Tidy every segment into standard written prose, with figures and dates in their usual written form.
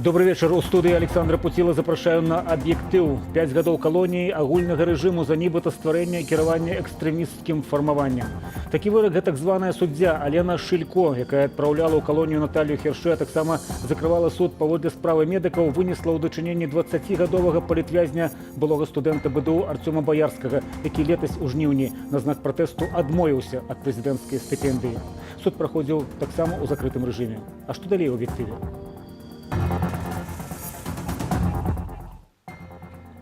Добрый вечер. У студии Александра Путила запрашаю на объектив. 5 годов колонии, агульного режиму за нібыта стварэння і кіравання экстрэмісцкім фармаваннем. Такі вырак так званая суддзя Алена Шилько, якая адпраўляла ў калонію Наталью Херше, а таксама закрывала суд паводле справы медыкаў, вынесла ў дачыненні 20гадовага палітвязня былога студэнта БДУ Артёма Баярскага, які летась у жніўні на знак пратэсту адмовіўся ад прэзідэнцкай стыпендыі. Суд праходзіў таксама ў закрытым рэжыме. А што далей у аб'ектыве?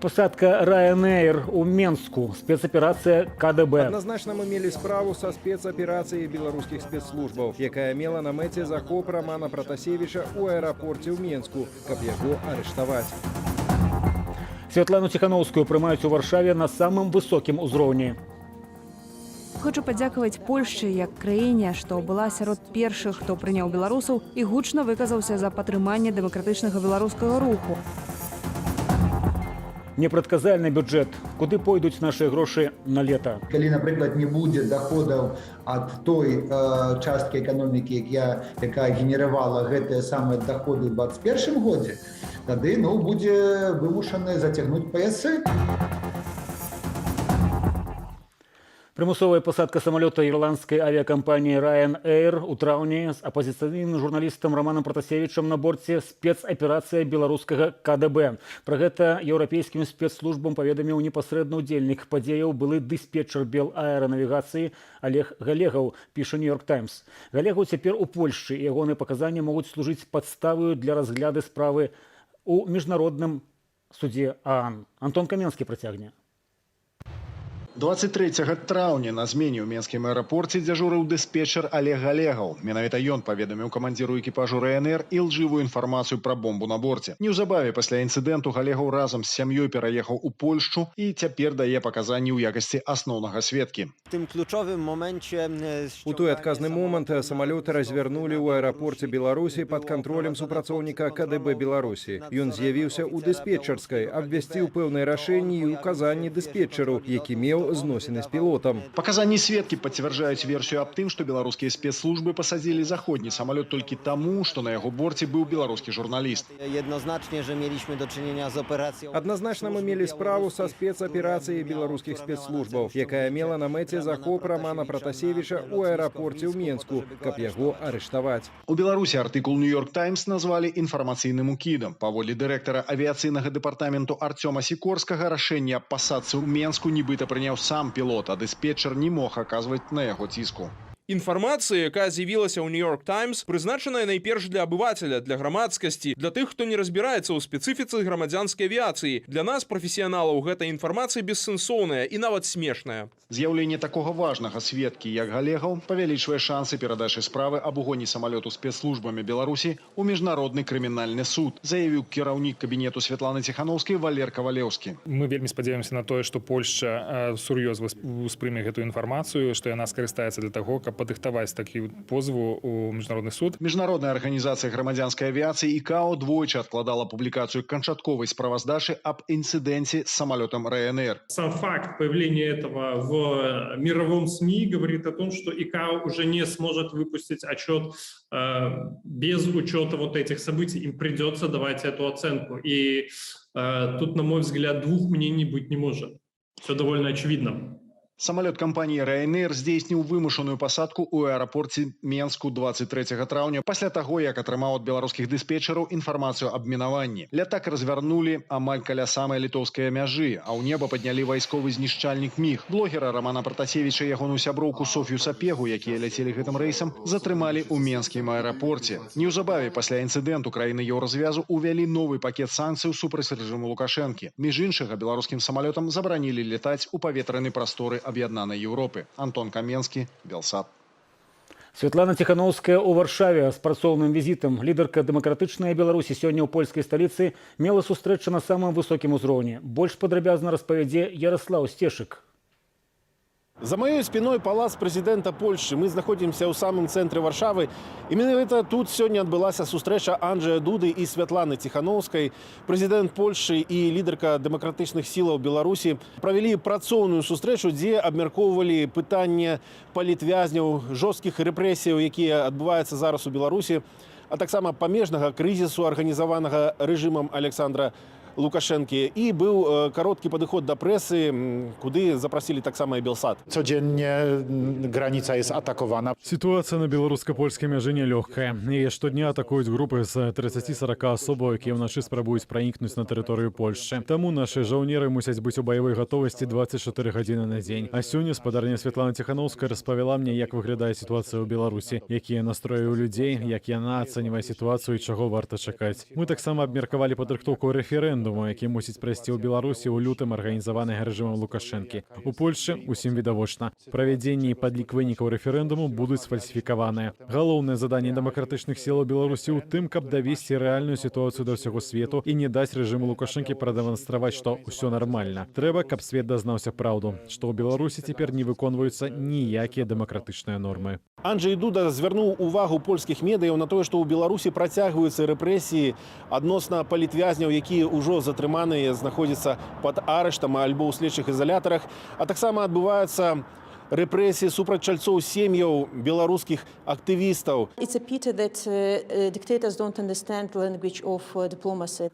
Посадка Ryanair у Менску. Спецоперация КДБ. Однозначно мы имели справу со спецоперацией белорусских спецслужбов, якая мела на мэце захоп Романа Протасевича у аэропорте ў Менску, каб яго арыштаваць. Святлану Ціхановскую прымаюць у Варшаве на самым высокім узроўні. Хочу падзякаваць Польшчы як краіне, што была сярод першых, хто прыняў беларусаў і гучна выказаўся за падтрыманне дэмакратычнага беларускага руху. Непрадказальны бюджэт. Куды пойдуць нашыя грошы на лета? Калі, напрыклад, не будзе даходаў ад той часткі эканомікі, якая генеравала гэтыя самыя даходы ў 2021 годзе, тады будзе вымушаны зацягнуць паясы. Прымусовая посадка самолета ірландскай авиакомпании Ryanair у траўні з апозіцыйным журналістам Романом Протасевичем на борце спецоперацыя беларускага КДБ. Пра гэта еўрапейскім спецслужбам паведаміў непасрэдны ўдзельнік падзеяў былы дыспетчер белаэранавігацыі Олег Галегаў, піша New York Times. Галегаў цяпер у Польшчы, і ягоныя паказанні могуць служыць падставаю для разгляду справы у міжнародным судзе ААН. Антон Каменскі працягне. 23 траўня на змене ў менскім аэрапорце дзяжурыў дыспетчер Олег Галегаў. Менавіта ён паведаміў камандзіру экіпажу Ryanair і лжывую інфармацыю пра бомбу на борце. Неўзабаве пасля інцыдэнту Галегаў разам з сям'ёй пераехаў у Польшчу і цяпер дае паказанні ў якасці асноўнага сведкі. У той адказны момант самалёты развярнулі ў аэрапорце Беларусі пад кантролем супрацоўніка КДБ Беларусі. Ён з'явіўся ў дыспетчерскай, абвясціў пэўныя рашэнні і указанні дыспетчеру, які меў зносіны з пілотам. Паказанні сведкі пацвярджаюць версію аб тым, што беларускія спецслужбы пасадзілі заходні самалёт толькі таму, што на яго борце быў беларускі журналіст. Адназначна мы мелі справу са спецаперацыяй беларускіх спецслужбаў, якая мела на мэце захоп Романа Протасевича ў аэрапорце ў Менску, каб яго арыштаваць. У Беларусі артыкул New York Times назвалі інфармацыйным укідам. Паводле дырэктара авіяцыйнага дэпартаменту Артёма Сікорскага, рашэнне аб пасадцы ў Менску нібыта прыняў сам пілот, а дыспетчер не мог аказваць на яго ціску. Інфармацыя, якая з'явілася ў New York Times, прызначаная найперш для абывателя, для грамадскасці, для тых, хто не разбіраецца ў спецыфіцы грамадзянскай авіяцыі. Для нас, прафесіяналаў, гэта інфармацыя бессэнсоўная і нават смешная. З'яўленне такога важнага сведкі, як Галегаў, павялічвае шансы перадачы справы аб угоні самалёту спецслужбамі Беларусі ў міжнародны крымінальны суд, заявіў кіраўнік кабінету Святланы Ціхановскай Валер Кавалеўскі. Мы вельмі спадзяёмся на тое, што Польшча сур'ёзна ўспрыме гэтую інфармацыю, што яна скарыстаецца для таго, каб падрыхтаваць такі позву ў міжнародны суд. Міжнародная арганізацыя грамадзянскай авіяцыі ИКАО двойчы адкладала публікацыю канчатковай справаздачы аб інцыдэнце з самалётам Ryanair. Сам факт появления этого в мировом СМИ говорит о том, что ИКАО уже не сможет выпустить отчет без учета вот этих событий. Им придется давать эту оценку. И тут, на мой взгляд, двух мнений быть не может. Все довольно очевидно. Самолет компании Ryanair здзейсніў вымушаную пасадку ў аэрапорце Менску 23 траўня пасля таго, як атрымаў ад беларускіх дыспетчераў інфармацыю аб мінаванні. Лятак развярнулі амаль каля самай літоўскай мяжы, а ў неба паднялі вайсковы знішчальнік МіГ. Блогера Романа Протасевича і ягоную сяброўку Софью Сапегу, якія ляцелі гэтым рэйсам, затрымалі ў менскім аэрапорце. Неўзабаве пасля інцыдэнту краіны Еўразвязу увялі новы пакет санкцый супраць рэжыму Лукашэнкі. Між іншага, беларускім самалётам забаранілі летаць у паветраны прасторы Аб'яднанай Еўропы. Антон Каменскі, Белсат. Святлана Ціхановская ў Варшаве з працоўным візітам. Лідарка дэмакратычнай Беларусі сёння ў польскай сталіцы мела сустрэчу на самым высокім узроўні. Больш падрабязна распавядзе Ярослаў Сцешык. За моей спиной палац президента Польши. Мы находимся у самом центре Варшавы. Именно это тут сегодня отбылась сустрэча Анджея Дуды и Святланы Тихановской. Президент Польши и лидерка демократичных сил Беларуси провели працоўную сустрэчу, где обмяркоўвали пытанне палітвязняў, жестких репрессий, которые отбываются зараз у Беларуси. а таксама памежнага крызісу, арганізаванага рэжымам Александра Лукашэнкі. І быў кароткі падыход да прэсы, куды запрасілі таксама і Белсат. Codziennie granica jest atakowana. Ситуация на белоруска-польскай мяжы нелёгкая. Яе штодня атакуюць групы з 30-40 асобаў, якія ўначы спрабуюць праникнуць на тэрыторыю Польшчы. Таму нашы жаўнеры мусяць быць у баявой гатовасці 24 гадзіны на дзень. А сёння спадарня Святлана Ціханаўская распавяла мне, як выглядае сітуацыя ў Беларусі, якія настроі ў людзей, як яна ацэньвае сітуацыю і чаго варта чакаць. Мы таксама абмеркавалі падрыхтоўку рэферэндуму, які мусіць прайсці ў Беларусі ў лютым, арганізаванага рэжымам Лукашэнкі. У Польшчы усім відавочна. Правядзенне і падлік вынікаў рэферэндуму будуць сфальсіфікаваныя. Галоўнае заданне дэмакратычных сілаў Беларусі ў тым, каб давесці рэальную сітуацыю да ўсяго свету і не даць рэжыму Лукашэнкі прадэманстраваць, што ўсё нармальна. Трэба, каб свет дазнаўся праўду, што ў Беларусі цяпер не выконваюцца ніякія дэмакратычныя нормы. Анджэй Дуда звярнуў увагу польскіх медыяў на тое, што ў Беларусі працягваюцца рэпрэсіі адносна палітвязняў, якія ўжо затрыманыя, знаходзяцца пад арыштам альбо ў следчых ізалятарах, а таксама адбываюцца рэпрэсіі супраць чальцоў сем'яў беларускіх актывістаў.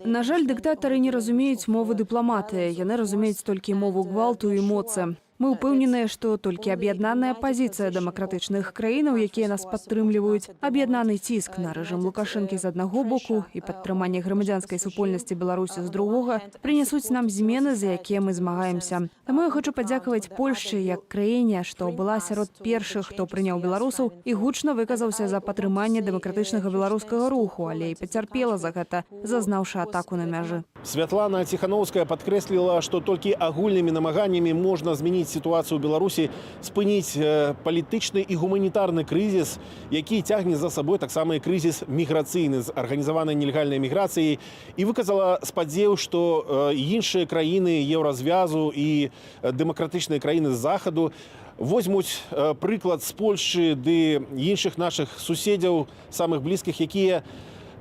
На жаль, дыктатары не разумеюць мовы дыпламатыі. Яны разумеюць толькі мову гвалту і эмоцый. Мы ўпэўненыя, што толькі аб'яднаная пазіцыя дэмакратычных краінаў, якія нас падтрымліваюць, аб'яднаны ціск на рэжым Лукашэнкі з аднаго боку і падтрыманне грамадзянскай супольнасці Беларусі з другога прынясуць нам змены, за якія мы змагаемся. Таму я хочу падзякаваць Польшчы як краіне, што была сярод першых, хто прыняў беларусаў і гучна выказаўся за падтрыманне дэмакратычнага беларускага руху, але і пацярпела за гэта, зазнаўшы атаку на мяжы. Святлана Ціханаўская падкрэсліла, што толькі агульнымі намаганнямі можна змяніць сітуацыю ў Беларусі, спыніць палітычны і гуманітарны крызіс, які цягне за сабой таксама і крызіс міграцыйны з арганізаванай нелегальнай міграцыяй, і выказала спадзеў, што іншыя краіны еўразвязу і дэмакратычныя краіны з захаду возьмуць прыклад з Польшчы ды іншых нашых суседзяў, самых блізкіх, якія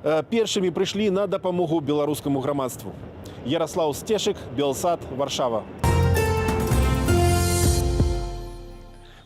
першымі прыйшлі на дапамогу беларускаму грамадству. Ярослаў Сцешык, Белсат, Варшава.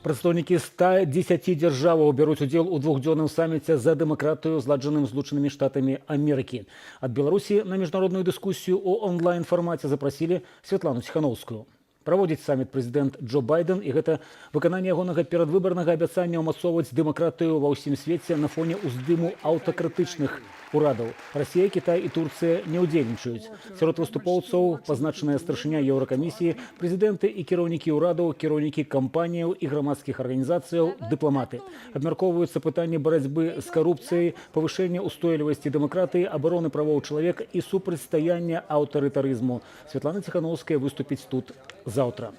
Прадстаўнікі 110 дзяржаваў бяруць удзел у двухдзённым саміце за дэмакратыю, зладжаным Злучанымі Штатамі Амерыкі. Ад Беларусі на міжнародную дыскусію ў онлайн-фармаце запрасілі Святлану Ціханаўскую. Праводзіць саміт прэзідэнт Джо Байден, і гэта выкананне ягонага перадвыбарнага абяцання ўмацоўваць дэмакратыю ва ўсім свеце на фоне ўздыму аўтакрытычных урадаў. Расія, Кітай і Турцыя не ўдзельнічаюць. Сярод выступоўцаў пазначаная старшыня Еўракамісіі, прэзідэнты і кіраўнікі ўрадаў, кіраўнікі кампаніяў і грамадскіх арганізацыяў, дыпламаты. Абмяркоўваюцца пытанні барацьбы з карупцыяй, павышэння ўстойлівасці дэмакратыі, абароны правоў чалавека і супрацьстаяння аўтарытарызму. Святлана Ціханаўская выступіць тут заўтра.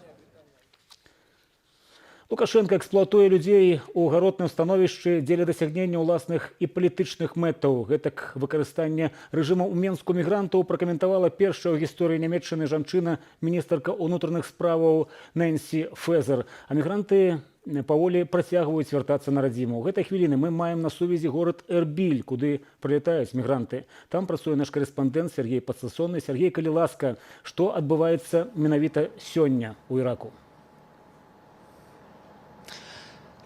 Лукашенко эксплуатуе людзей у гаротным становішчы дзеля дасягнення ўласных і палітычных мэтаў. Гэтак выкарыстанне рэжыму ў Менску мігрантаў пракаментавала першая ў гісторыі нямецчыны жанчына, міністарка ўнутраных справаў Нэнсі Фезер. А мігранты паволі працягваюць вяртацца на радзіму. У гэтай хвіліны мы маем на сувязі горад Эрбіль, куды прылятаюць мігранты. Там працуе наш карэспандэнт Сергей Падсасонны. Сергей, калі ласка, што адбываецца менавіта сёння ў Іраку?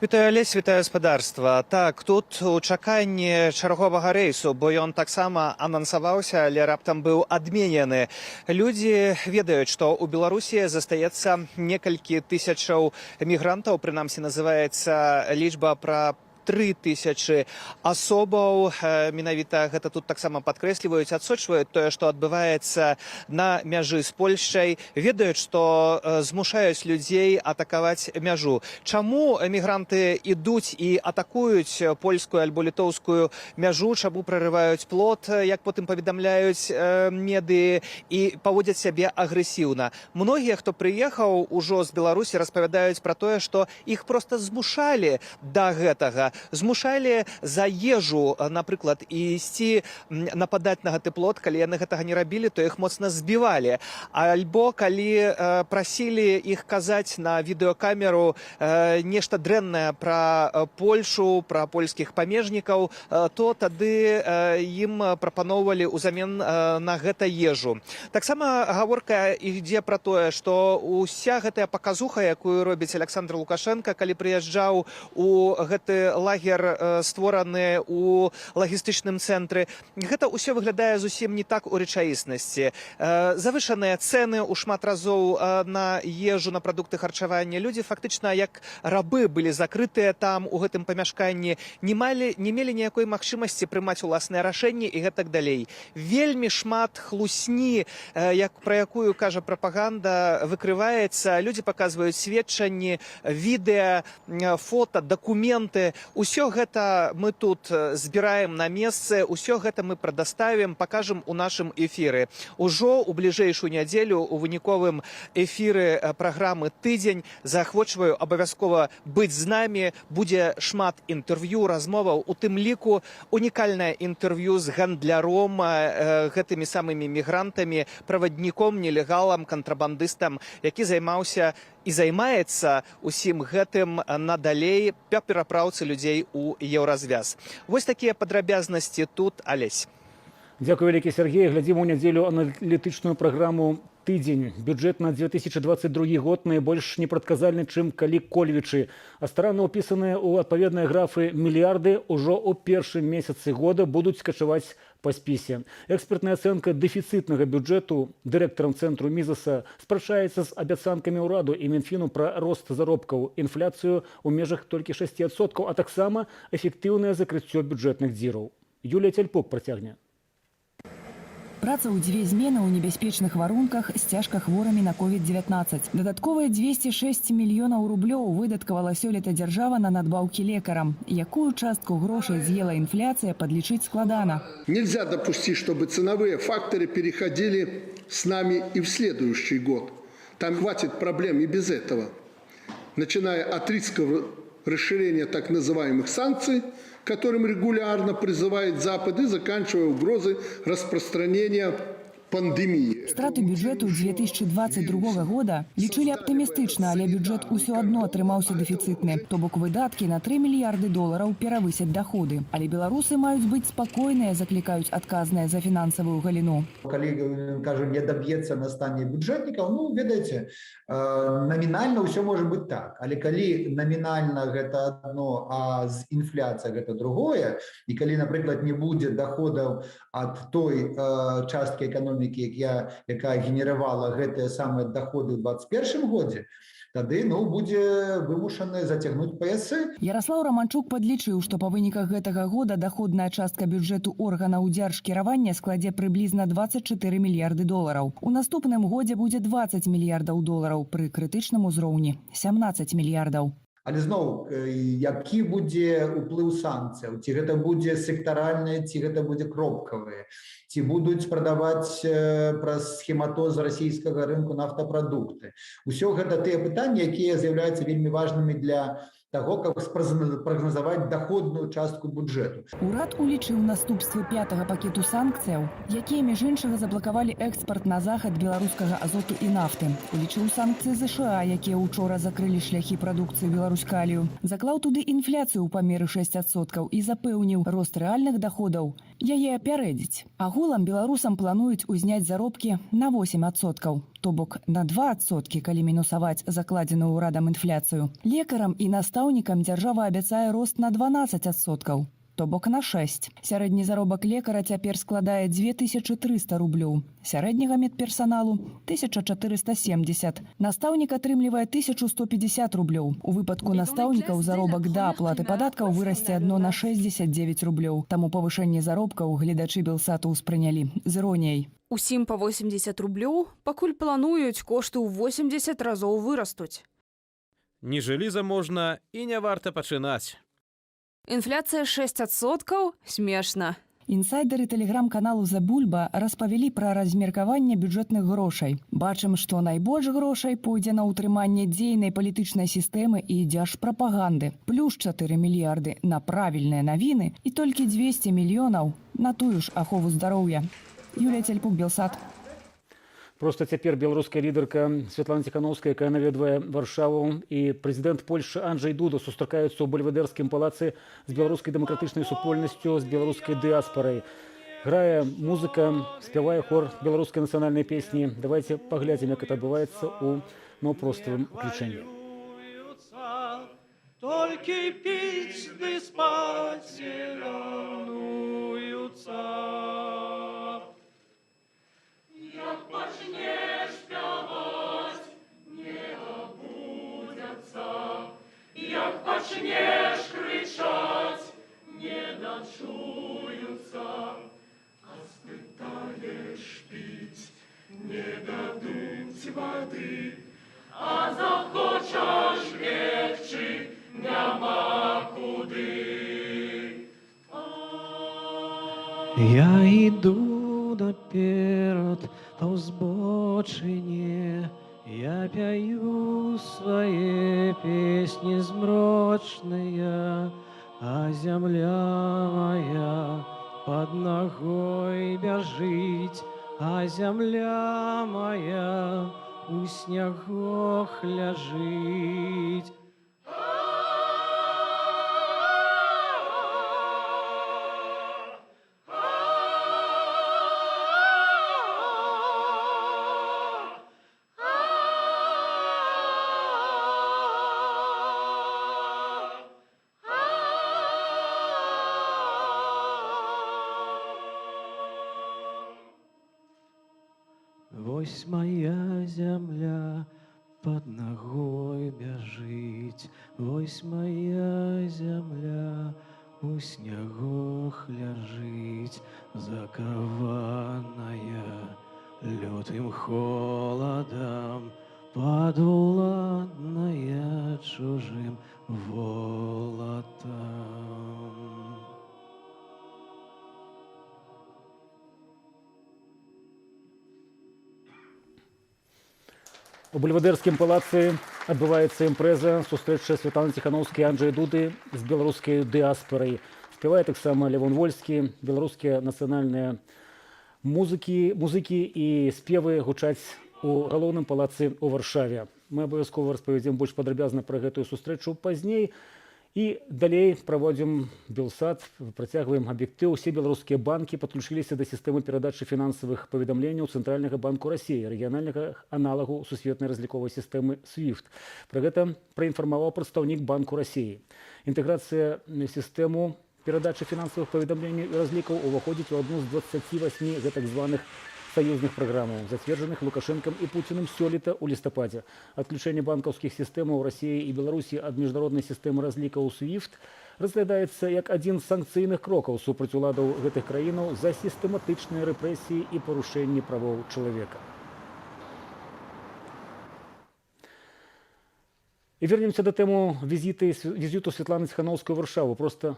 Вітаю, Алесь, вітаю гаспадарства. Так, тут у чаканні чарговага рэйсу, бо ён таксама анансаваўся, але раптам быў адменены. Людзі ведаюць, што ў Беларусі застаецца некалькі тысячаў мігрантаў, прынамсі называецца лічба пра 3000 асобаў. Менавіта гэта тут таксама падкрэсліваюць, адсочваюць тое, што адбываецца на мяжы з Польшчай, ведаюць, што змушаюць людзей атакаваць мяжу. Чаму мігранты ідуць і атакуюць польскую альбо літоўскую мяжу, чаму прарываюць плот, як потым паведамляюць медыі, і паводзяць сябе агрэсіўна. Многія, хто прыехаў ужо з Беларусі, распавядаюць пра тое, што іх проста змушалі да гэтага. Змушалі за ежу, напрыклад, ісці нападаць на гэты плот. Калі яны гэтага не рабілі, то іх моцна збівалі. Альбо калі прасілі іх казаць на відэакамеру нешта дрэннае пра Польшу, пра польскіх памежнікаў, то тады ім прапаноўвалі ўзамен на гэта ежу. Таксама гаворка ідзе пра тое, што уся гэтая паказуха, якую робіць Александр Лукашенко, калі прыязджаў у гэты лагер створаны у лагістычным цэнтры. Гэта ўсё выглядае зусім не так у рэчаіснасці. Завышаныя цэны ў шмат разоў на ежу, на прадукты харчавання. Людзі фактычна як рабы былі закрытыя там у гэтым памяшканні, не мелі ніякой магчымасці прымаць уласныя рашэнні і гэтак далей. Вельмі шмат хлусні, пра якую кажа прапаганда, выкрываецца. Людзі паказваюць сведчанні, відэа, фота, дакументы. Усё гэта мы тут збіраем на месцы, усё гэта мы прадаставім, пакажам у нашым эфіры. Ужо ў бліжэйшую нядзелю у выніковым эфіры праграмы «Тыдзень» заахвочваю абавязкова быць з намі. Будзе шмат інтэрв'ю, размоваў, у тым ліку унікальнае інтэрв'ю з гандляром, гэтымі самымі мігрантамі, правадніком, нелегалам, кантрабандыстам, які займаўся і займаецца усім гэтым надалей па перапраўцы людзей у еўразвяз. Вось такія падрабязнасці тут, Алесь. Дзякуй вялікі, Сергей. Глядзім у нядзелю аналітычную праграму «Тыдзень». Бюджет на 2022 год найбольш непрадказальны, чым калі-кольвічы. А старанна ўпісаныя ў адпаведныя графы мільярды ўжо ў першым месяцы года будуць скачаваць па спісе. Экспертная ацэнка дэфіцытнага бюджэту дырэктарам цэнтру Мізаса спрачаецца з абяцанкамі ўраду і Мінфіну пра рост заробкаў, інфляцыю ў межах толькі 6%, а таксама эфектыўнае закрыццё бюджэтных дзіраў. Юлія Цяльпук працягне. Праца ў дзве змены ў небяспечных варунках з цяжка хворымі на COVID-19. Дадатковыя 206 мільёнаў рублёў выдаткавала сёлета дзяржава на надбаўкі лекарам. Якую частку грошай з'ела інфляцыя, падлічыць складана. Нельзя допустить, чтобы ценовые факторы переходили с нами и в следующий год. Там хватит проблем и без этого. Начиная от риска расширения так называемых санкций, которым регулярно призывает Запад, и заканчивая угрозы распространения пандемии. Страты бюджэту 2022 года лічылі аптымістычна, але бюджэт усё адно атрымаўся дэфіцытны. То бок выдаткі на 3 мільярды долараў перавысяць даходы. Але беларусы маюць быць спакойныя, заклікаюць адказныя за фінансавую галіну. Калі, кажу, не даб'ецца на стане бюджэтнікаў, ну, ведаеце, намінальна ўсё можа быць так. Але калі намінальна гэта адно, а з інфляцыя гэта другое, і калі, напрыклад, не будзе даходаў ад той часткі эканомікі, якая генеравала гэтыя самыя даходы ў 2021 годзе, тады будзе вымушаны зацягнуць паясы. Ярослаў Романчук падлічыў, што па выніках гэтага года даходная частка бюджэту органаў дзяржкіравання складзе прыблізна 24 мільярды долараў. У наступным годзе будзе 20 мільярдаў долараў, пры крытычным узроўні 17 мільярдаў. Але зноў, які будзе ўплыў санкцыяў? Ці гэта будзе сектаральнае, ці гэта будзе кропкавае? Ці будуць прадаваць праз схематоз расійскага рынку нафтапрадукты? Усё гэта тыя пытанні, якія з'яўляюцца вельмі важнымі для таго, каб спрагназаваць даходную частку бюджэту. Урад улічыў наступствы 5-го пакету санкцыяў, якія, між іншага, заблакавалі экспарт на захад беларускага азоту і нафты. Улічыў санкцыі ЗША, якія учора закрылі шляхі прадукцыі беларускалію. Заклаў туды інфляцыю ў памеры 6% і запэўніў рост рэальных даходаў. Яе апярэдзіць. Агулам беларусам плануюць узняць заробкі на 8%. То бок на 2%, калі мінусаваць закладзеную ўрадам інфляцыю. Лекарам і настаўнікам дзяржава абяцае рост на 12%, то бок на 6%. Сярэдні заробак лекара цяпер складае 2300 рублёў. Сярэдняга медперсаналу 1470. Настаўнік атрымлівае 1150 рублёў. У выпадку настаўнікаў заробак да аплаты падаткаў вырасце адно на 69 рублёў. Таму павышэнне заробкаў гледачы Белсату ўспрынялі з іроніяй. Усім па 80 рублёў, пакуль плануюць, кошты ў 80 разоў вырастуць. Не жылі заможна і не варта пачынаць. Інфляцыя 6%? Смешна. Інсайдеры тэлеграм-каналу «За Бульба» распавялі пра размеркаванне бюджэтных грошай. Бачым, што найбольш грошай пойдзе на ўтрыманне дзейнай палітычнай сістэмы і дзяржпрапаганды. Плюс 4 мільярды на правільныя навіны і толькі 200 мільёнаў на тую ж ахову здароўя. Юлія Цяльпук, Белсат. Просто цяпер беларуская лідарка Святлана Ціхановская, якая наведвае Варшаву, і прэзідэнт Польшчы Анджэй Дуда сустракаюцца ў Бельведэрскім палацы з беларускай дэмакратычнай супольнасцю, з беларускай дыаспарай. Грае музыка, спявае хор беларускай нацыянальнай песні. Давайте паглядзім, як гэта адбываецца ў наўпроставым уключэнні. толькі піць ды спаць раўнуюцца. Як пачнеш спяваць, не абудзяцца, як пачнеш крычаць, не дачуюцца, а спытаеш піць, не дадуць вады, а захочаш легчы, няма куды. Я іду наперад па ўзбочыне, я пяю свае песні змрочныя, а зямля моя под ногой бяжыць, а зямля моя у снягах ляжыць. Вось моя зямля под ногой бяжыць, вось моя зямля у снягах ляжыць, закаваная лютым холадам, падуладная чужым волатам. У бельведэрскім палацы адбываецца імпрэза, сустрэча Святланы Ціханаўскай і Анджэя Дуды з беларускай дыаспорай. Спявае таксама Лявон Вольскі, беларускія нацыянальныя музыкі і спевы гучаць у галоўным палацы ў Варшаве. Мы абавязкова распавядзем больш падрабязна пра гэтую сустрэчу пазней. І далей праводзім Белсат, працягваем аб'ектыў. Усе беларускія банкі падключыліся да сістэмы перадачы фінансавых паведамленняў Цэнтральнага банку Расіі, рэгіянальнага аналагу сусветнай разліковай сістэмы SWIFT. Пра гэта праінфармаваў прадстаўнік Банку Расіі. Інтэграцыя сістэму перадачы фінансавых паведамленняў і разлікаў уваходзіць у адну з 28 гэтак званых саюзных праграмаў, зацверджаных Лукашэнкам і Пуціным сёлета ў лістападзе. Адключэнне банкаўскіх сістэмаў Расіі і Беларусі ад міжнароднай сістэмы разлікаў SWIFT разглядаецца як адзін з санкцыйных крокаў супраць уладаў гэтых краінаў за сістэматычныя рэпрэсіі і парушэнні правоў чалавека. І вернемся да тэму візіту Святланы Ціханаўскай у Варшаву. Просто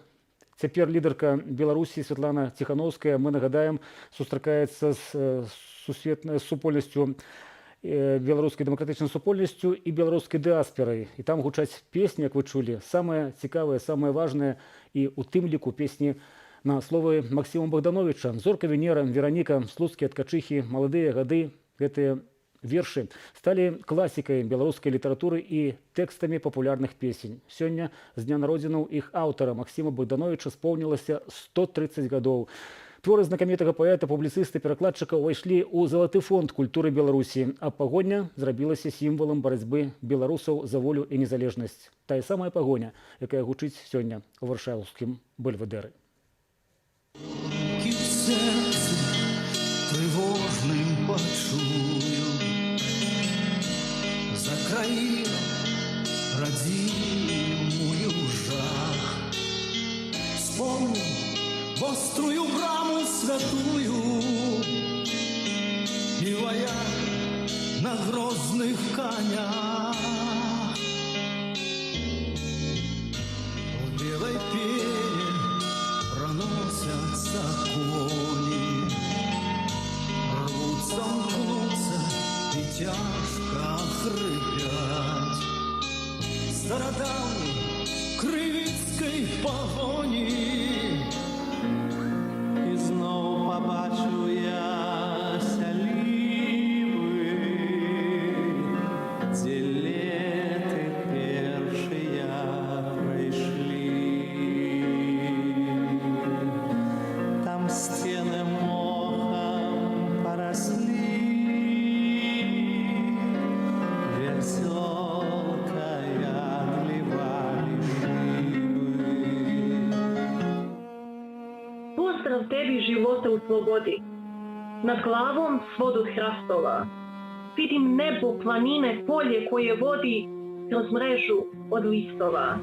цяпер лідарка Беларусі Святлана Ціханаўская, мы нагадаем, сустракаецца з супольнасцю, беларускай дэмакратычнай супольнасцю і беларускай дыаспорай. І там гучаць песні, як вы чулі, самыя цікавыя, самыя важныя, і у тым ліку песні на словы Максіма Богдановича. Зорка Венера, Вераніка, Слуцкія ткачыхі, маладыя гады, гэтыя вершы сталі класікай беларускай літаратуры і тэкстамі папулярных песень. Сёння з дня народзінаў іх аўтара Максіма Богдановича споўнілася 130 гадоў. Творы знакамітага паэта, публіцыста, перакладчыка ўвайшлі ў залаты фонд культуры Беларусі, а пагоня зрабілася сімвалам барацьбы беларусаў за волю і незалежнасць. Тая самая пагоня, якая гучыць сёння у варшаўскім бельведэры. Трывожным пачую за краіну радзімую жах. Вспомню вострую браму святую і ваяк на грозных конях. В белой пене проносятся кони, замкнуться и тяжко хрипят стародавней кривицкой погони. И снова побачу я сялівы, дзе леты першыя прыйшлі. Там стены мохом поросли, веселкой отливали. живота у слободи. Над главом свод от храстова. Видим небо, планине, поле кое води kroz mrežu od listova.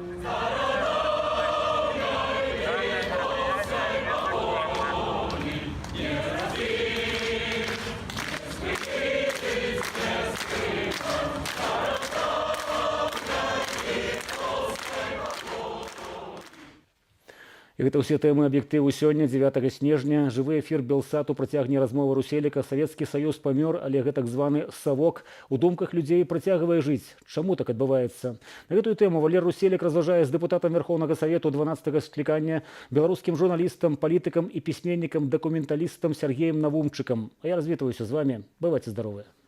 І гэта ўсе тэмы аб'ектыву сёння 9 снежня. Жывы эфір Белсату працягне размова Руселіка. Савецкі Саюз памёр, але гэта так званы савок у думках людзей працягвае жыць. Чаму так адбываецца? На гэтую тэму Валер Руселік разважае з дэпутатам Верховнага Савету 12-го склікання, беларускім журналістам, палітыкам і пісьменнікам, дакументалістам Сергеем Навумчыкам. А я развітваюся з вами. Бывайце здаровыя.